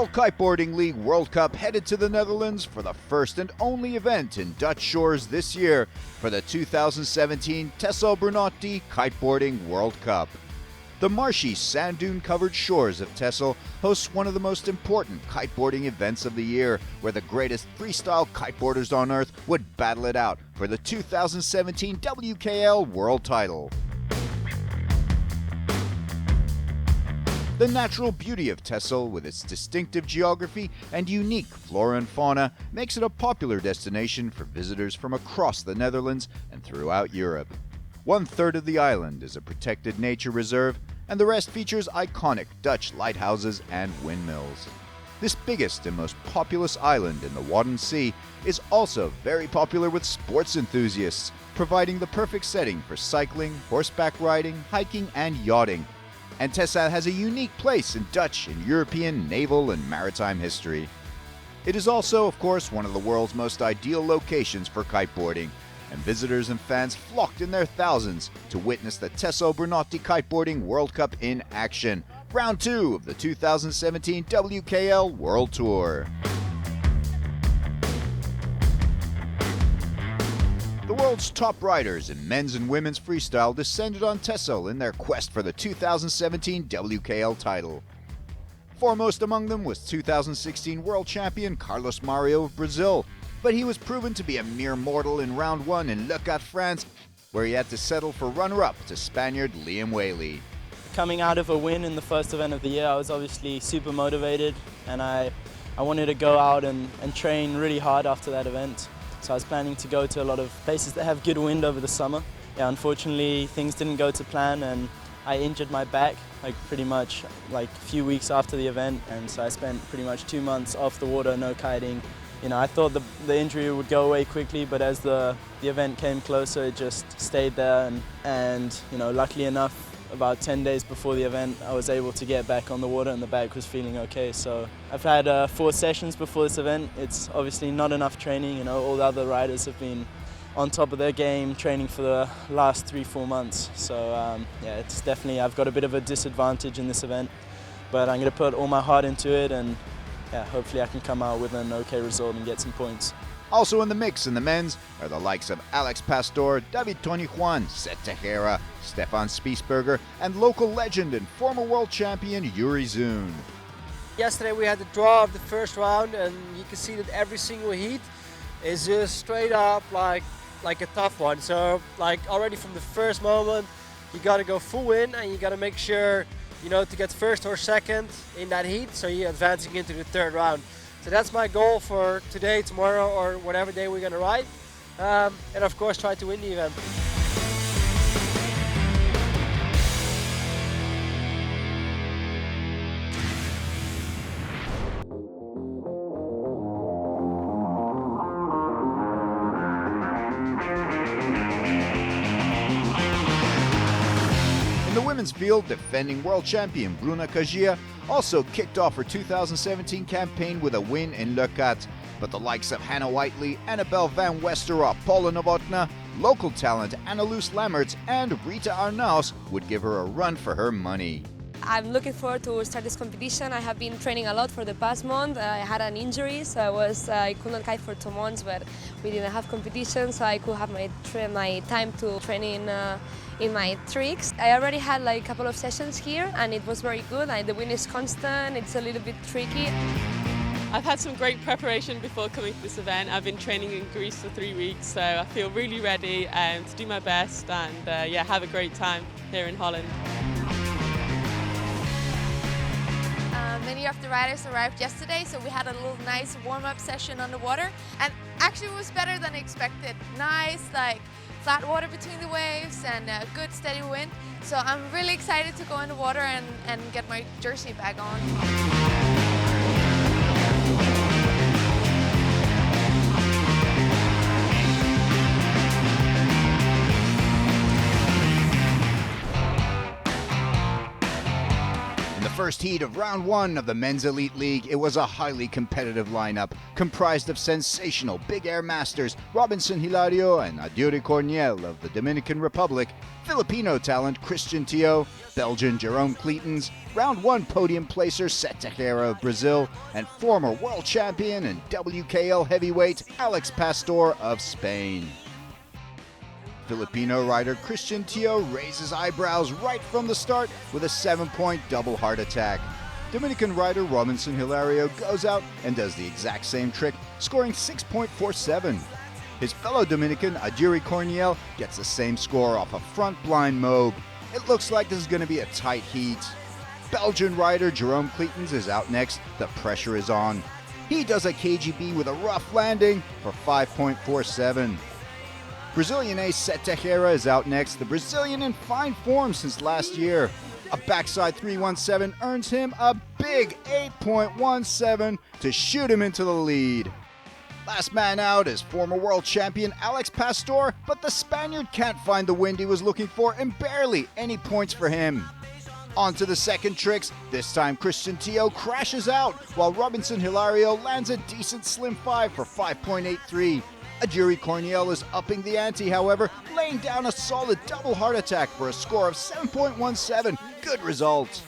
World Kiteboarding League World Cup headed to the Netherlands for the first and only event in Dutch shores this year for the 2017 Texel Brunotti Kiteboarding World Cup. The marshy, sand dune-covered shores of Texel hosts one of the most important kiteboarding events of the year, where the greatest freestyle kiteboarders on earth would battle it out for the 2017 WKL World title. The natural beauty of Texel, with its distinctive geography and unique flora and fauna, makes it a popular destination for visitors from across the Netherlands and throughout Europe. 1/3 of the island is a protected nature reserve, and the rest features iconic Dutch lighthouses and windmills. This biggest and most populous island in the Wadden Sea is also very popular with sports enthusiasts, providing the perfect setting for cycling, horseback riding, hiking, and yachting. And Texel has a unique place in Dutch and European naval and maritime history. It is also, of course, one of the world's most ideal locations for kiteboarding, and visitors and fans flocked in their thousands to witness the Texel Brunotti Kiteboarding World Cup in action, round 2 of the 2017 WKL World Tour. The world's top riders in men's and women's freestyle descended on Texel in their quest for the 2017 WKL title. Foremost among them was 2016 world champion Carlos Mario of Brazil, but he was proven to be a mere mortal in round 1 in Le Cat, France, where he had to settle for runner-up to Spaniard Liam Whaley. Coming out of a win in the first event of the year, I was obviously super motivated, and I wanted to go out and train really hard after that event. So I was planning to go to a lot of places that have good wind over the summer. Yeah, unfortunately, things didn't go to plan, and I injured my back pretty much a few weeks after the event, and so I spent pretty much 2 months off the water, no kiting. You know, I thought the injury would go away quickly, but as the event came closer, it just stayed there, and you know, luckily enough, about 10 days before the event, I was able to get back on the water and the back was feeling okay. So I've had 4 sessions before this event. It's obviously not enough training. You know, all the other riders have been on top of their game, training for the last 3-4 months. So yeah, it's definitely, I've got a bit of a disadvantage in this event, but I'm going to put all my heart into it, and yeah, hopefully I can come out with an okay result and get some points. Also in the mix in the men's are the likes of Alex Pastor, David Tony Juan, Seth Tejera, Stefan Spiesberger, and local legend and former world champion Yuri Zun. Yesterday we had the draw of the first round, and you can see that every single heat is just straight up like a tough one. So already from the first moment, you got to go full in, and you got to make sure, you know, to get first or second in that heat, so you're advancing into the third round. So that's my goal for today, tomorrow, or whatever day we're going to ride. And of course, try to win the event. In the women's field, defending world champion Bruna Kajia also kicked off her 2017 campaign with a win in Le Cat, but the likes of Hannah Whiteley, Annabelle van Westerop, Paula Novotna, local talent Annaloes Lammerts, and Rita Arnaus would give her a run for her money. I'm looking forward to start this competition. I have been training a lot for the past month. I had an injury, so I couldn't kite for 2 months, but we didn't have competition, so I could have my time to train in my tricks. I already had a couple of sessions here, and it was very good. The wind is constant, it's a little bit tricky. I've had some great preparation before coming to this event. I've been training in Greece for 3 weeks, so I feel really ready to do my best and yeah, have a great time here in Holland. Many of the riders arrived yesterday, so we had a little nice warm-up session on the water, and actually it was better than expected. Nice, flat water between the waves and a good steady wind. So I'm really excited to go in the water and get my jersey back on. First heat of round 1 of the Men's Elite League, it was a highly competitive lineup comprised of sensational big air masters Robinson Hilario and Adiori Corniel of the Dominican Republic, Filipino talent Christian Tio, Belgian Jerome Cleetons, Round 1 podium placer Set Teixeira of Brazil and former world champion and WKL heavyweight Alex Pastor of Spain. Filipino rider Christian Tio raises eyebrows right from the start with a 7-point double heart attack. Dominican rider Robinson Hilario goes out and does the exact same trick, scoring 6.47. His fellow Dominican Adiri Corniel gets the same score off a front blind mobe. It looks like this is going to be a tight heat. Belgian rider Jerome Cleetons is out next. The pressure is on. He does a KGB with a rough landing for 5.47. Brazilian ace Set Teixeira is out next. The Brazilian in fine form since last year. A backside 317 earns him a big 8.17 to shoot him into the lead. Last man out is former world champion Alex Pastor, but the Spaniard can't find the wind he was looking for and barely any points for him. On to the second tricks. This time Christian Tio crashes out while Robinson Hilario lands a decent slim 5 for 5.83. Adiri Corniel is upping the ante, however, laying down a solid double heart attack for a score of 7.17. Good result.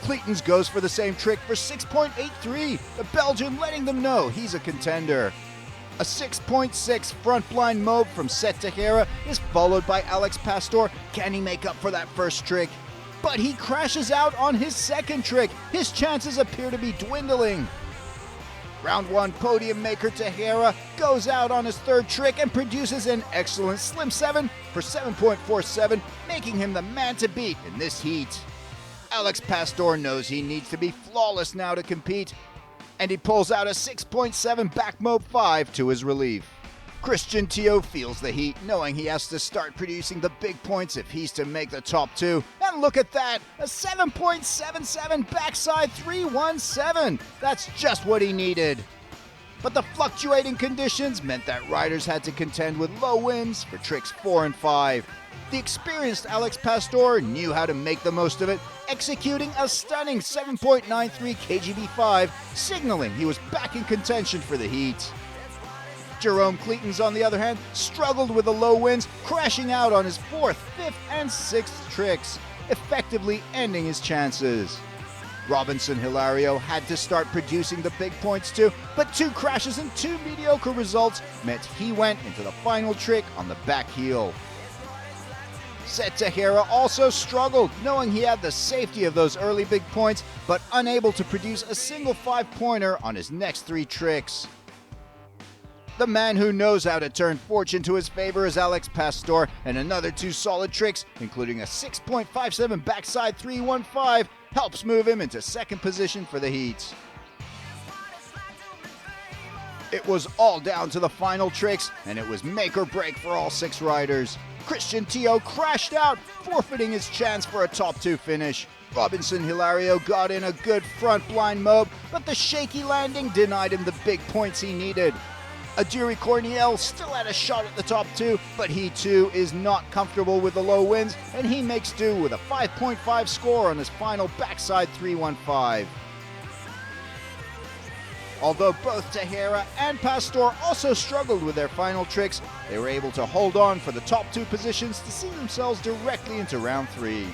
Cleetons goes for the same trick for 6.83. The Belgian letting them know he's a contender. A 6.6 front blind mobe from Set Teixeira is followed by Alex Pastor. Can he make up for that first trick? But he crashes out on his second trick. His chances appear to be dwindling. Round 1 podium maker Teixeira goes out on his third trick and produces an excellent slim 7 for 7.47, making him the man to beat in this heat. Alex Pastor knows he needs to be flawless now to compete, and he pulls out a 6.7 back mobe 5 to his relief. Christian Tio feels the heat, knowing he has to start producing the big points if he's to make the top 2. And look at that, a 7.77 backside 317. That's just what he needed. But the fluctuating conditions meant that riders had to contend with low winds for tricks 4 and 5. The experienced Alex Pastor knew how to make the most of it, executing a stunning 7.93 KGB 5, signaling he was back in contention for the heat. Jerome Cleetons, on the other hand, struggled with the low winds, crashing out on his 4th, 5th, and 6th tricks, effectively ending his chances. Robinson Hilario had to start producing the big points too, but 2 crashes and 2 mediocre results meant he went into the final trick on the back heel. Set Teixeira also struggled, knowing he had the safety of those early big points, but unable to produce a single 5-pointer on his next 3 tricks. The man who knows how to turn fortune to his favor is Alex Pastor, and another 2 solid tricks, including a 6.57 backside 315, helps move him into second position for the heat. It was all down to the final tricks, and it was make or break for all 6 riders. Christian Tio crashed out, forfeiting his chance for a top 2 finish. Robinson Hilario got in a good front blind mobe, but the shaky landing denied him the big points he needed. Adiri Corniel still had a shot at the top 2, but he too is not comfortable with the low winds, and he makes do with a 5.5 score on his final backside 315. Although both Teixeira and Pastor also struggled with their final tricks, they were able to hold on for the top 2 positions to see themselves directly into round 3.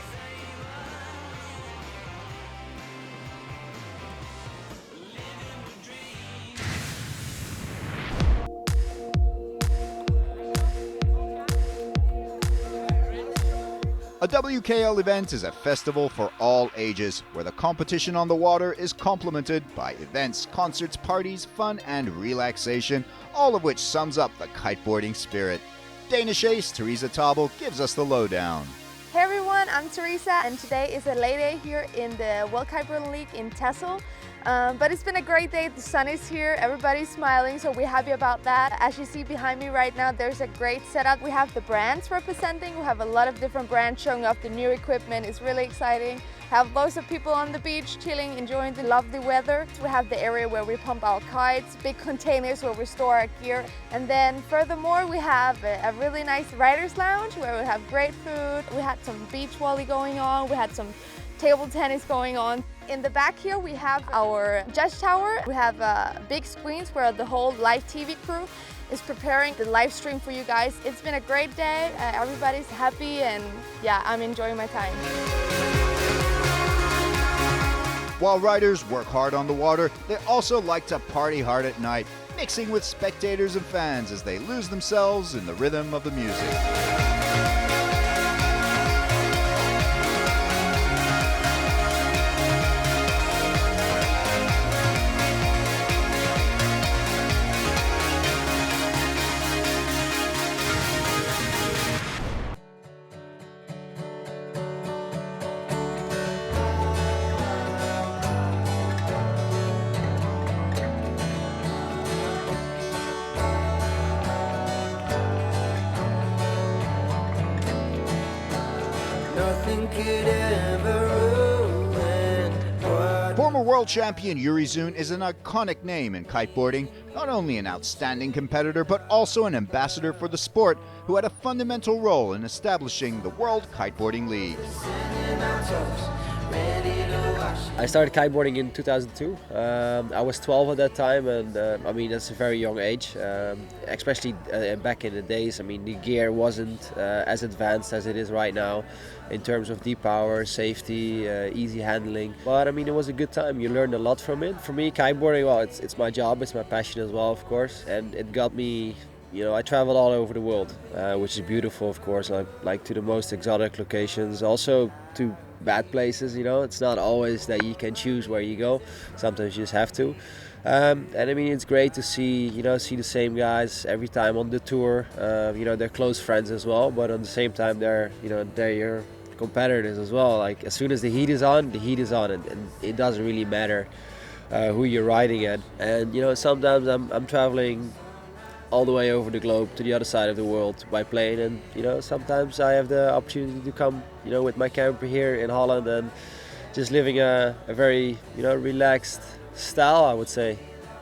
A WKL event is a festival for all ages, where the competition on the water is complemented by events, concerts, parties, fun, and relaxation, all of which sums up the kiteboarding spirit. Danish ace Teresa Tabel gives us the lowdown. Hey everyone, I'm Teresa, and today is a late day here in the World Kiteboarding League in Texel. But it's been a great day. The sun is here, everybody's smiling, so we're happy about that. As you see behind me right now, there's a great setup. We have the brands representing. We have a lot of different brands showing off the new equipment. It's really exciting. Have loads of people on the beach chilling, enjoying the lovely weather. We have the area where we pump our kites, big containers where we store our gear. And then furthermore, we have a really nice rider's lounge where we have great food. We had some beach volley going on. We had some table tennis going on. In the back here we have our judge tower. We have big screens where the whole live TV crew is preparing the live stream for you guys. It's been a great day. Everybody's happy, and yeah, I'm enjoying my time. While riders work hard on the water, they also like to party hard at night, mixing with spectators and fans as they lose themselves in the rhythm of the music. Former world champion Yuri Zun is an iconic name in kiteboarding, not only an outstanding competitor but also an ambassador for the sport who had a fundamental role in establishing the World Kiteboarding League. I started kiteboarding in 2002. I was 12 at that time, and I mean that's a very young age, especially back in the days. I mean the gear wasn't as advanced as it is right now in terms of deep power, safety, easy handling. But I mean it was a good time. You learned a lot from it. For me, kiteboarding, well, it's my job, it's my passion as well, of course, and it got me. You know, I traveled all over the world, which is beautiful, of course. I like to the most exotic locations, also to bad places. You know, it's not always that you can choose where you go. Sometimes you just have to. And I mean, it's great to see, see the same guys every time on the tour. They're close friends as well, but at the same time, they're your competitors as well. Like as soon as the heat is on, and it doesn't really matter who you're riding at. And sometimes I'm traveling all the way over the globe to the other side of the world by plane, and sometimes I have the opportunity to come with my camper here in Holland and just living a very relaxed style, I would say.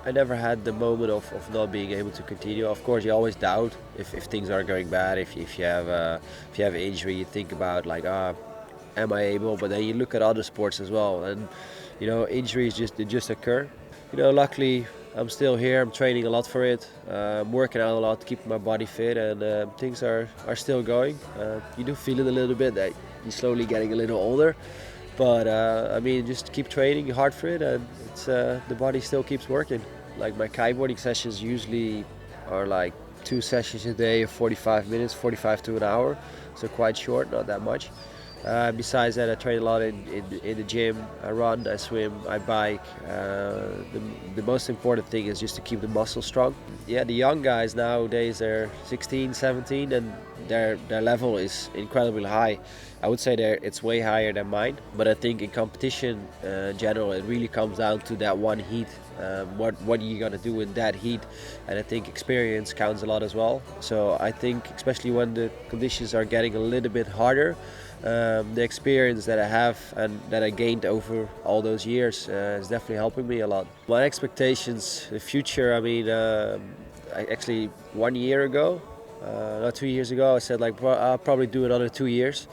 I never had the moment of not being able to continue. Of course you always doubt if things are going bad, if you have an injury, you think about like am I able, but then you look at other sports as well, and injuries just occur. Luckily I'm still here, I'm training a lot for it, I'm working out a lot to keep my body fit, and things are still going. You do feel it a little bit that you're slowly getting a little older, but I mean just keep training hard for it, and it's the body still keeps working. Like my kiteboarding sessions usually are like 2 sessions a day of 45 minutes, 45 to an hour, so quite short, not that much. Besides that, I train a lot in the gym. I run, I swim, I bike. The most important thing is just to keep the muscles strong. Yeah, the young guys nowadays, they're 16, 17, and their level is incredibly high. I would say it's way higher than mine, but I think in competition in general, it really comes down to that one heat. What are you gonna do in that heat? And I think experience counts a lot as well. So I think especially when the conditions are getting a little bit harder, the experience that I have and that I gained over all those years is definitely helping me a lot. My expectations, the future, I mean, actually 1 year ago, not 2 years ago, I said like I'll probably do another 2 years,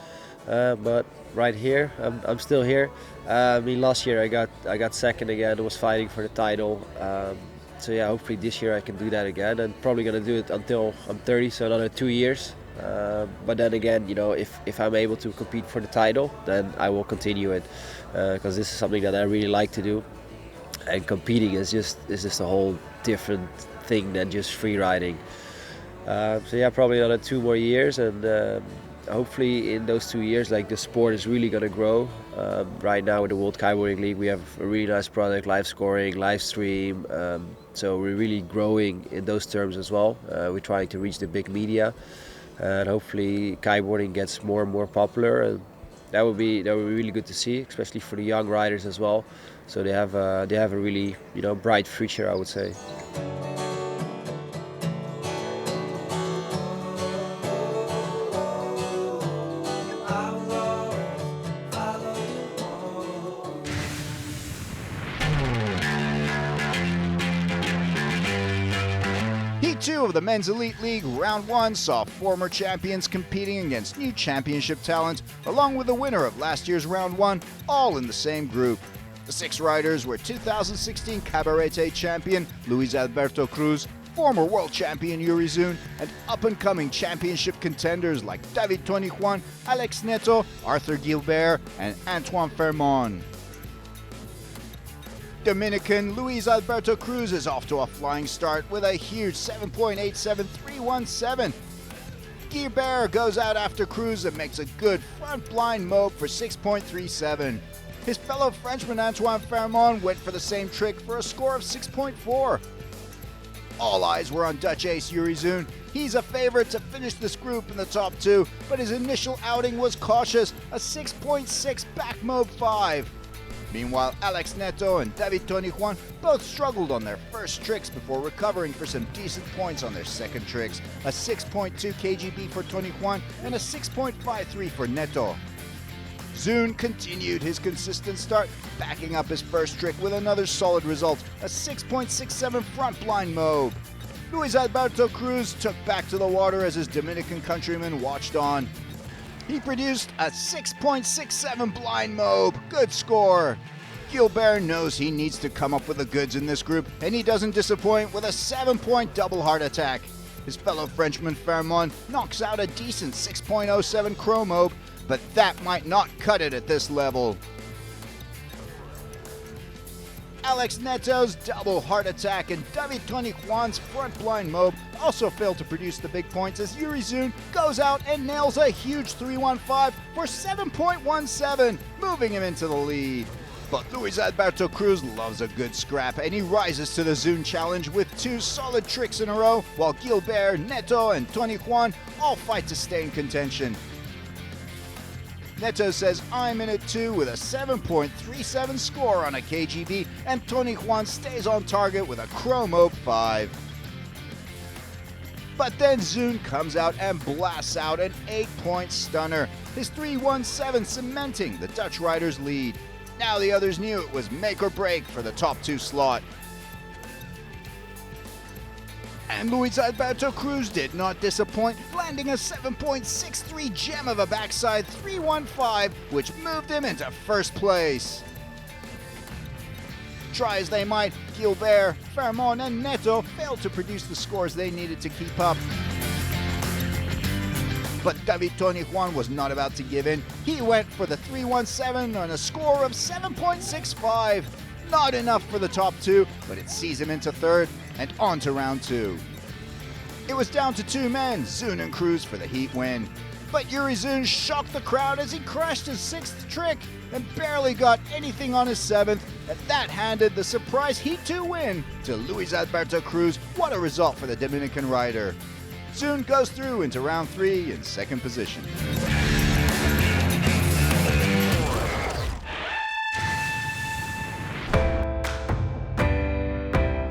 but right here, I'm still here. I mean, last year I got second again. I was fighting for the title. So yeah, hopefully this year I can do that again, and probably gonna do it until I'm 30, so another 2 years. But then again, if I'm able to compete for the title, then I will continue it, because this is something that I really like to do, and competing is just a whole different thing than just free riding. So yeah, probably another 2 more years, and hopefully in those 2 years, like the sport is really gonna grow. Right now with the World Kiteboarding League, we have a really nice product, live scoring, live stream. So we're really growing in those terms as well. We're trying to reach the big media. And hopefully kiteboarding gets more and more popular, and that would be really good to see, especially for the young riders as well. So they have a really bright future, I would say. Heat 2 of the Men's Elite League Round 1 saw former champions competing against new championship talent, along with the winner of last year's Round 1, all in the same group. The 6 riders were 2016 Cabarete champion Luis Alberto Cruz, former world champion Yuri Zun, and up-and-coming championship contenders like David Tony Juan, Alex Neto, Arthur Gilbert, and Antoine Fermon. Dominican Luis Alberto Cruz is off to a flying start with a huge 7.87317. Gilbert goes out after Cruz and makes a good front blind mobe for 6.37. His fellow Frenchman Antoine Fairmont went for the same trick for a score of 6.4. All eyes were on Dutch ace Yuri Zoon. He's a favorite to finish this group in the top two, but his initial outing was cautious, a 6.6 back mobe 5. Meanwhile, Alex Neto and David Tony Juan both struggled on their first tricks before recovering for some decent points on their second tricks, a 6.2 kgb for Tony Juan and a 6.53 for Neto. Zoon continued his consistent start, backing up his first trick with another solid result, a 6.67 front blind mobe. Luis Alberto Cruz took back to the water as his Dominican countryman watched on. He produced a 6.67 blind mobe, good score. Gilbert knows he needs to come up with the goods in this group, and he doesn't disappoint with a 7-point double heart attack. His fellow Frenchman Fairmont knocks out a decent 6.07 chrome mobe, but that might not cut it at this level. Alex Neto's double heart attack and David Tony Juan's front blind mobe also failed to produce the big points as Yuri Zoon goes out and nails a huge 315 for 7.17, moving him into the lead. But Luis Alberto Cruz loves a good scrap and he rises to the Zoon challenge with two solid tricks in a row, while Gilbert, Neto, and Tony Juan all fight to stay in contention. Neto says, "I'm in it too," with a 7.37 score on a KGB, and Tony Juan stays on target with a chrome mobe 5. But then Zoon comes out and blasts out an 8-point stunner, his 317 cementing the Dutch rider's lead. Now the others knew it was make or break for the top two slot. And Luis Alberto Cruz did not disappoint, landing a 7.63 gem of a backside 315, which moved him into first place. Try as they might, Gilbert, Fairmont, and Neto failed to produce the scores they needed to keep up. But David Tony Juan was not about to give in. He went for the 317 on a score of 7.65. Not enough for the top two, but it sees him into third and on to round two. It was down to two men, Zoon and Cruz, for the heat win. But Yuri Zoon shocked the crowd as he crashed his sixth trick and barely got anything on his seventh, and that handed the surprise Heat 2 win to Luis Alberto Cruz. What a result for the Dominican rider. Zoon goes through into round three in second position.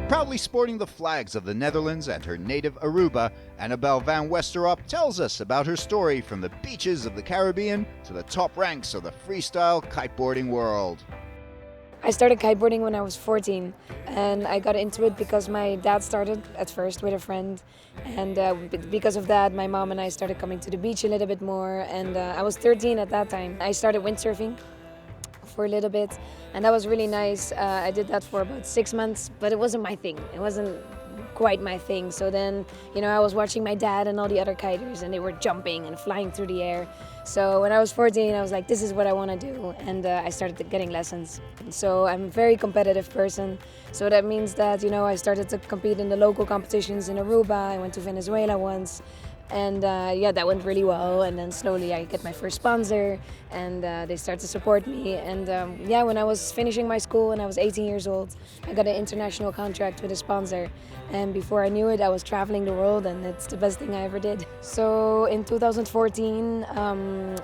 Proudly sporting the flags of the Netherlands and her native Aruba, Annabelle van Westerop tells us about her story from the beaches of the Caribbean to the top ranks of the freestyle kiteboarding world. I started kiteboarding when I was 14, and I got into it because my dad started at first with a friend, and because of that my mom and I started coming to the beach a little bit more, and I was 13 at that time. I started windsurfing for a little bit, and that was really nice. I did that for about 6 months, but it wasn't my thing. It wasn't quite my thing. So then, I was watching my dad and all the other kiters, and they were jumping and flying through the air. So when I was 14, I was like, this is what I want to do, and I started getting lessons. So I'm a very competitive person. So that means that, I started to compete in the local competitions in Aruba. I went to Venezuela once. And that went really well, and then slowly I get my first sponsor, and they start to support me. And when I was finishing my school and I was 18 years old, I got an international contract with a sponsor, and before I knew it, I was traveling the world, and it's the best thing I ever did. So in 2014,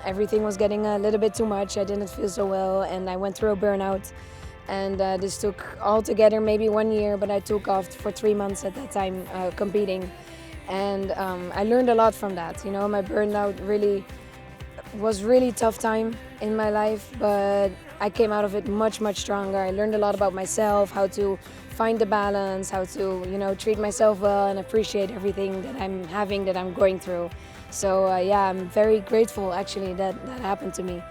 everything was getting a little bit too much. I didn't feel so well, and I went through a burnout. And this took altogether maybe 1 year, but I took off for 3 months at that time competing. And I learned a lot from that. My burnout was really tough time in my life, but I came out of it much, much stronger. I learned a lot about myself, how to find the balance, how to, treat myself well and appreciate everything that I'm having, that I'm going through. So I'm very grateful actually that happened to me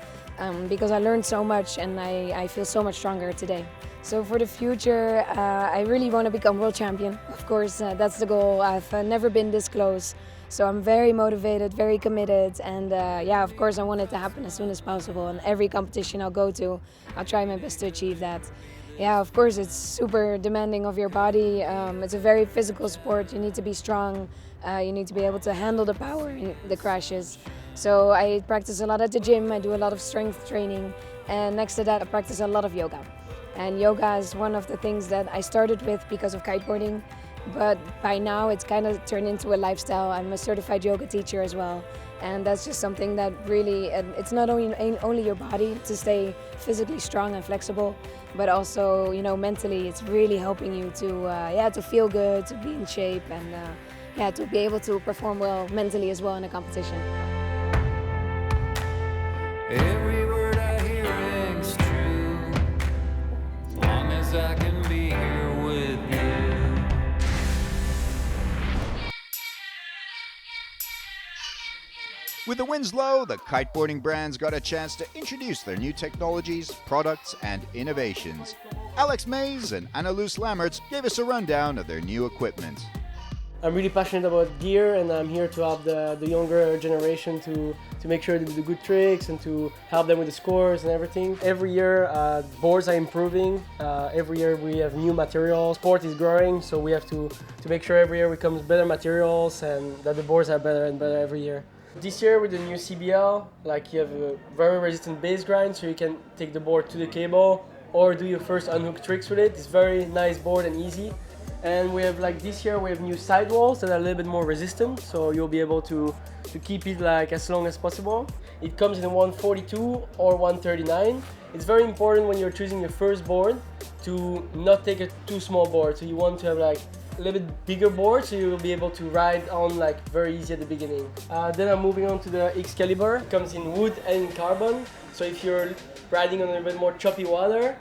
because I learned so much, and I feel so much stronger today. So for the future, I really want to become world champion. Of course, that's the goal. I've never been this close. So I'm very motivated, very committed. And of course, I want it to happen as soon as possible. And every competition I'll go to, I'll try my best to achieve that. yeah, of course, it's super demanding of your body. It's a very physical sport. You need to be strong. You need to be able to handle the power in the crashes. So I practice a lot at the gym. I do a lot of strength training. And next to that, I practice a lot of yoga. And yoga is one of the things that I started with because of kiteboarding. But by now, it's kind of turned into a lifestyle. I'm a certified yoga teacher as well. And that's just something that really, it's not only your body to stay physically strong and flexible, but also, you know, mentally, it's really helping you to feel good, to be in shape, and to be able to perform well mentally as well in a competition. Every word I hear rings true, as long as I can be here with you. With the winds low, the kiteboarding brands got a chance to introduce their new technologies, products, and innovations. Alex Mays and Annaloes Lammerts gave us a rundown of their new equipment. I'm really passionate about gear, and I'm here to help the younger generation to make sure they do good tricks and to help them with the scores and everything. Every year boards are improving. Every year we have new materials. Sport is growing, so we have to make sure every year we come with better materials and that the boards are better and better every year. This year with the new CBL, like you have a very resistant base grind, so you can take the board to the cable or do your first unhook tricks with it. It's very nice board and easy. And we have, like this year, we have new sidewalls that are a little bit more resistant, so you'll be able to keep it like as long as possible. It comes in 142 or 139. It's very important when you're choosing your first board to not take a too small board. So you want to have like a little bit bigger board, so you'll be able to ride on like very easy at the beginning. Then I'm moving on to the Excalibur. It comes in wood and in carbon. So if you're riding on a little bit more choppy water,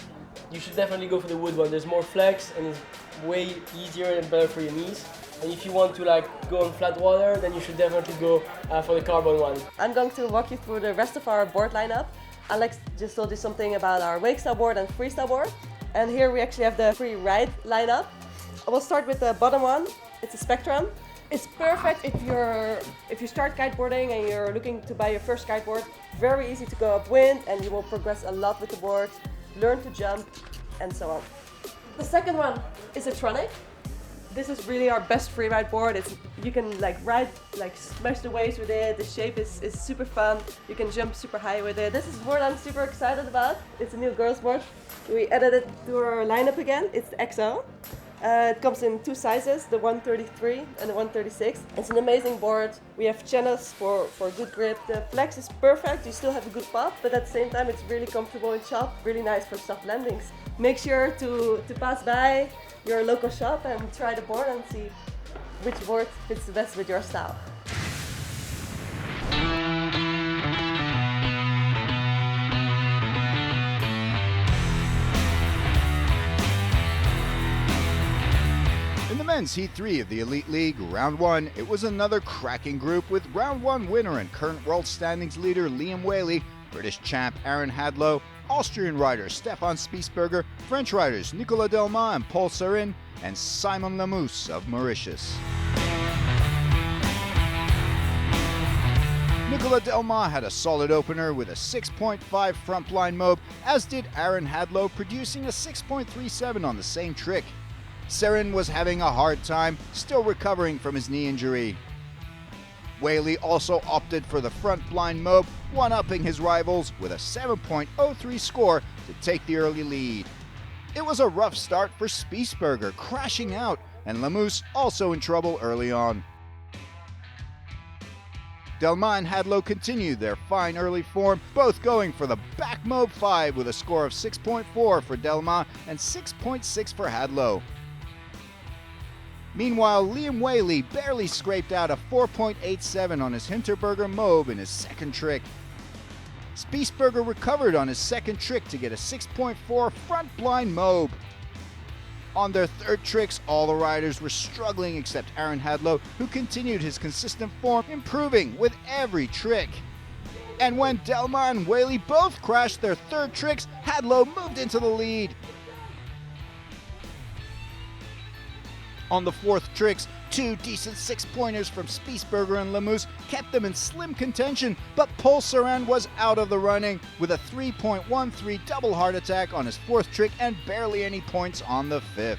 you should definitely go for the wood one. There's more flex and it's way easier and better for your knees. And if you want to like go on flat water, then you should definitely go for the carbon one. I'm going to walk you through the rest of our board lineup. Alex just told you something about our wake style board and freestyle board. And here we actually have the free ride lineup. I will start with the bottom one. It's a Spectrum. It's perfect if you start kiteboarding and you're looking to buy your first kiteboard. Very easy to go upwind and you will progress a lot with the board, learn to jump, and so on. The second one is a Tronic. This is really our best freeride board. You can like ride, like smash the waves with it. The shape is super fun. You can jump super high with it. This is the board I'm super excited about. It's a new girls board. We added it to our lineup again. It's the XL. It comes in two sizes, the 133 and the 136. It's an amazing board. We have channels for good grip. The flex is perfect. You still have a good pop, but at the same time it's really comfortable in shop. Really nice for soft landings. Make sure to pass by your local shop and try the board and see which board fits the best with your style. In the men's Heat 3 of the Elite League, Round 1, it was another cracking group with Round 1 winner and current world standings leader Liam Whaley, British champ Aaron Hadlow, Austrian rider Stefan Spiessberger, French riders Nicolas Delmas and Paul Serin, and Simon Lamousse of Mauritius. Nicolas Delmas had a solid opener with a 6.5 frontline mob, as did Aaron Hadlow, producing a 6.37 on the same trick. Serin was having a hard time, still recovering from his knee injury. Whaley also opted for the front blind mob, one-upping his rivals with a 7.03 score to take the early lead. It was a rough start for Spiessberger, crashing out, and Lamousse also in trouble early on. Delmas and Hadlow continued their fine early form, both going for the back mob 5 with a score of 6.4 for Delmas and 6.6 for Hadlow. Meanwhile, Liam Whaley barely scraped out a 4.87 on his Hinterberger mob in his second trick. Spiessberger recovered on his second trick to get a 6.4 front blind mob. On their third tricks, all the riders were struggling except Aaron Hadlow, who continued his consistent form, improving with every trick. And when Delmas and Whaley both crashed their third tricks, Hadlow moved into the lead. On the fourth tricks, Two decent 6-pointers from Spiesberger and Lamuse kept them in slim contention, but Paul Saran was out of the running with a 3.13 double heart attack on his 4th trick and barely any points on the 5th.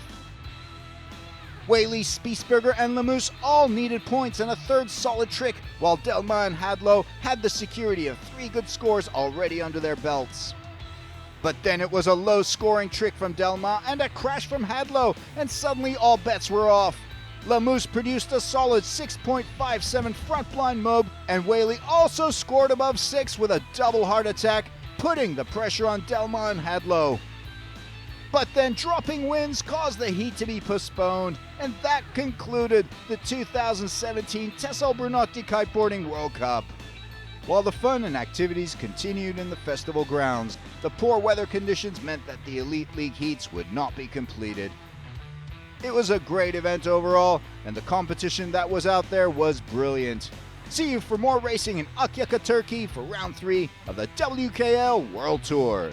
Whaley, Spiesberger, and Lamuse all needed points and a 3rd solid trick, while Delma and Hadlow had the security of 3 good scores already under their belts. But then it was a low-scoring trick from Delma and a crash from Hadlow, and suddenly all bets were off. Lamuse produced a solid 6.57 front blind mob, and Whaley also scored above 6 with a double heart attack, putting the pressure on Delma and Hadlow. But then dropping winds caused the heat to be postponed, and that concluded the 2017 Texel Brunotti Kiteboarding World Cup. While the fun and activities continued in the festival grounds, the poor weather conditions meant that the Elite League heats would not be completed. It was a great event overall, and the competition that was out there was brilliant. See you for more racing in Akyaka, Turkey for round 3 of the WKL World Tour.